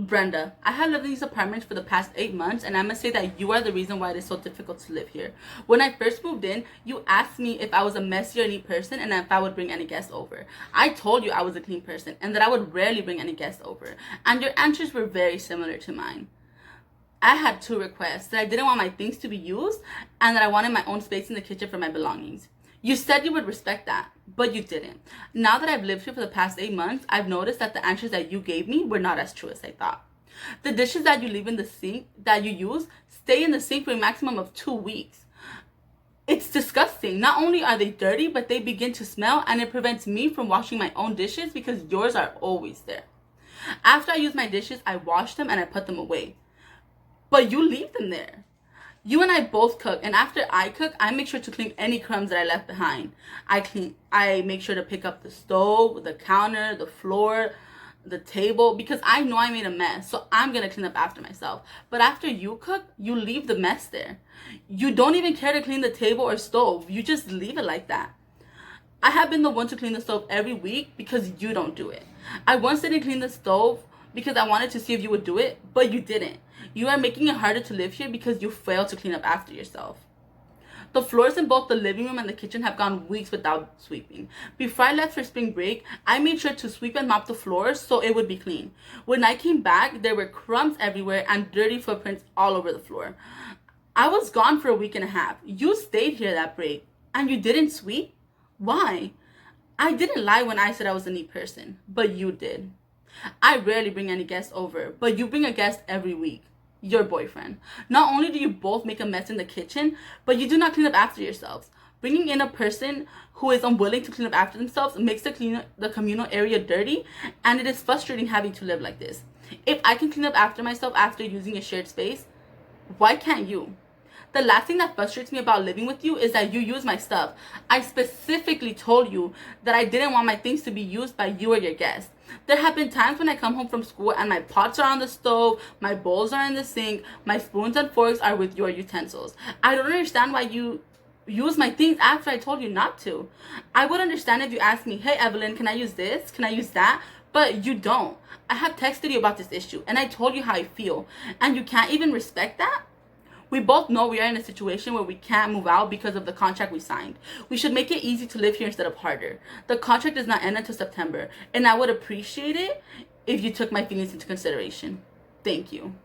Brenda, I have lived in these apartments for the past 8 months, and I must say that you are the reason why it is so difficult to live here. When I first moved in, you asked me if I was a messy or neat person and if I would bring any guests over. I told you I was a clean person and that I would rarely bring any guests over, and your answers were very similar to mine. I had two requests: that I didn't want my things to be used and that I wanted my own space in the kitchen for my belongings. You said you would respect that, but you didn't. Now that I've lived here for the past 8 months, I've noticed that the answers that you gave me were not as true as I thought. The dishes that you leave in the sink that you use stay in the sink for a maximum of 2 weeks. It's disgusting. Not only are they dirty, but they begin to smell, and it prevents me from washing my own dishes because yours are always there. After I use my dishes, I wash them and I put them away. But you leave them there. You and I both cook, and after I cook, I make sure to clean any crumbs that I left behind. I make sure to pick up the stove, the counter, the floor, the table, because I know I made a mess, so I'm gonna clean up after myself. But after you cook, you leave the mess there. You don't even care to clean the table or stove. You just leave it like that. I have been the one to clean the stove every week because you don't do it. I once didn't clean the stove because I wanted to see if you would do it, but you didn't. You are making it harder to live here because you failed to clean up after yourself. The floors in both the living room and the kitchen have gone weeks without sweeping. Before I left for spring break, I made sure to sweep and mop the floors so it would be clean. When I came back, there were crumbs everywhere and dirty footprints all over the floor. I was gone for a week and a half. You stayed here that break, and you didn't sweep? Why? I didn't lie when I said I was a neat person, but you did. I rarely bring any guests over, but you bring a guest every week. Your boyfriend. Not only do you both make a mess in the kitchen, but you do not clean up after yourselves. Bringing in a person who is unwilling to clean up after themselves makes the communal area dirty, and it is frustrating having to live like this. If I can clean up after myself after using a shared space, why can't you? The last thing that frustrates me about living with you is that you use my stuff. I specifically told you that I didn't want my things to be used by you or your guests. There have been times when I come home from school and my pots are on the stove, my bowls are in the sink, my spoons and forks are with your utensils. I don't understand why you use my things after I told you not to. I would understand if you asked me, hey Evelyn, can I use this? Can I use that? But you don't. I have texted you about this issue and I told you how I feel, and you can't even respect that? We both know we are in a situation where we can't move out because of the contract we signed. We should make it easy to live here instead of harder. The contract does not end until September, and I would appreciate it if you took my feelings into consideration. Thank you.